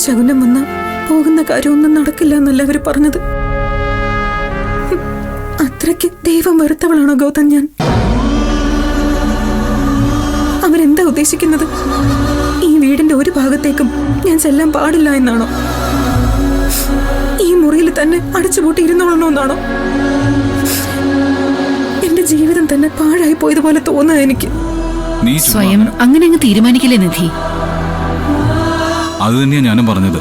ശകുനം വന്ന പോകുന്ന കാര്യമൊന്നും നടക്കില്ല എന്നല്ല അവര് പറഞ്ഞത്. അത്രയ്ക്ക് ദൈവം വെറുത്തവളാണോ ഗൗതം ഞാൻ? അവരെന്താ ഉദ്ദേശിക്കുന്നത്? ഈ വീടിന്റെ ഒരു ഭാഗത്തേക്കും ഞാൻ ചെല്ലാൻ പാടില്ല എന്നാണോ? ഈ മുറിയിൽ തന്നെ അടച്ചുപൂട്ടി ഇരുന്നോളണമെന്നാണോ? എന്റെ ജീവിതം തന്നെ പാഴായി പോയതുപോലെ തോന്നുക എനിക്ക്. സ്വയം അങ്ങനെ അങ്ങ് തീരുമാനിക്കില്ലേ നിധി? അത് തന്നെയാ ഞാനും പറഞ്ഞത്.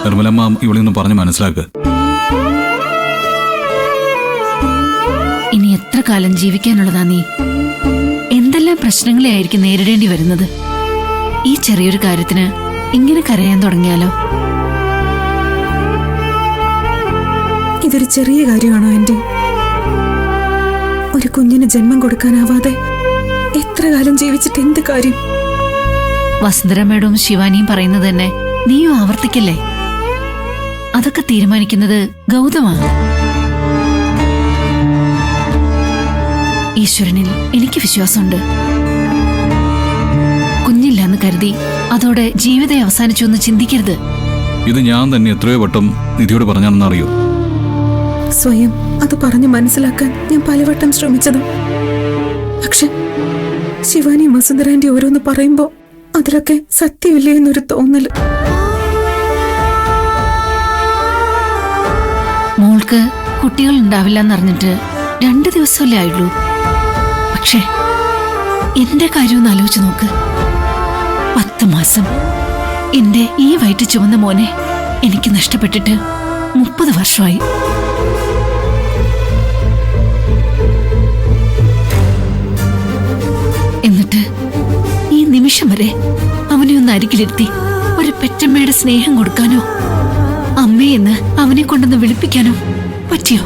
നിർമ്മലമ്മ ഇവിടെ നിന്ന് പറഞ്ഞ് മനസ്സിലാക്കുക. ഇനി എത്ര കാലം ജീവിക്കാനുള്ളതാ നീ? എന്തെല്ലാം പ്രശ്നങ്ങളെ ആയിരിക്കും നേരിടേണ്ടി വരുന്നത്? ഈ ചെറിയൊരു കാര്യത്തിന് ഇങ്ങനെ കരയാൻ തുടങ്ങിയാലോ? ഇതൊരു ചെറിയ കാര്യമാണോ ആന്റി? ഒരു കുഞ്ഞിന് ജന്മം കൊടുക്കാനാവാതെ എത്ര കാലം ജീവിച്ചിട്ട് എന്ത് കാര്യം? വസുന്ധരമ്മയോടും ശിവാനിയും പറയുന്നത് തന്നെ നീയും ആവർത്തിക്കല്ലേ? അതൊക്കെ തീരുമാനിക്കുന്നത് ഗൗതമാണ്. ഈശ്വരനിൽ എനിക്ക് വിശ്വാസമുണ്ട്. കുഞ്ഞില്ലാന്ന് കരുതി അതോടെ ജീവിതം അവസാനിച്ചു എന്ന് ചിന്തിക്കരുത്. ഇത് ഞാൻ തന്നെ എത്രയോ വട്ടം നിധിയോട് പറഞ്ഞാണെന്ന് അറിയോ? സ്വയം അത് പറഞ്ഞ് മനസ്സിലാക്കാൻ ഞാൻ പലവട്ടം ശ്രമിച്ചത്. പക്ഷെ ശിവാനി വസുന്ധരാന്റെ ഓരോന്ന് പറയുമ്പോ അതിലൊക്കെ സത്യമില്ലേ എന്നൊരു തോന്നല്. മോൾക്ക് കുട്ടികൾ ഉണ്ടാവില്ല എന്നറിഞ്ഞിട്ട് 2 ദിവസമല്ലേ ആയുള്ളൂ. പക്ഷേ എന്റെ കാര്യം ഒന്ന് ആലോചിച്ച് നോക്ക്. 10 മാസം എന്റെ ഈ വയറ്റ് ചുവന്ന മോനെ എനിക്ക് നഷ്ടപ്പെട്ടിട്ട് 30 വർഷമായി. എന്നിട്ട് ഈ നിമിഷം വരെ അവനെ ഒന്ന് അരികിലിരുത്തി ഒരു പെറ്റമ്മയുടെ സ്നേഹം കൊടുക്കാനോ അമ്മയെന്ന് അവനെ കൊണ്ടൊന്ന് വിളിപ്പിക്കാനോ പറ്റിയോ?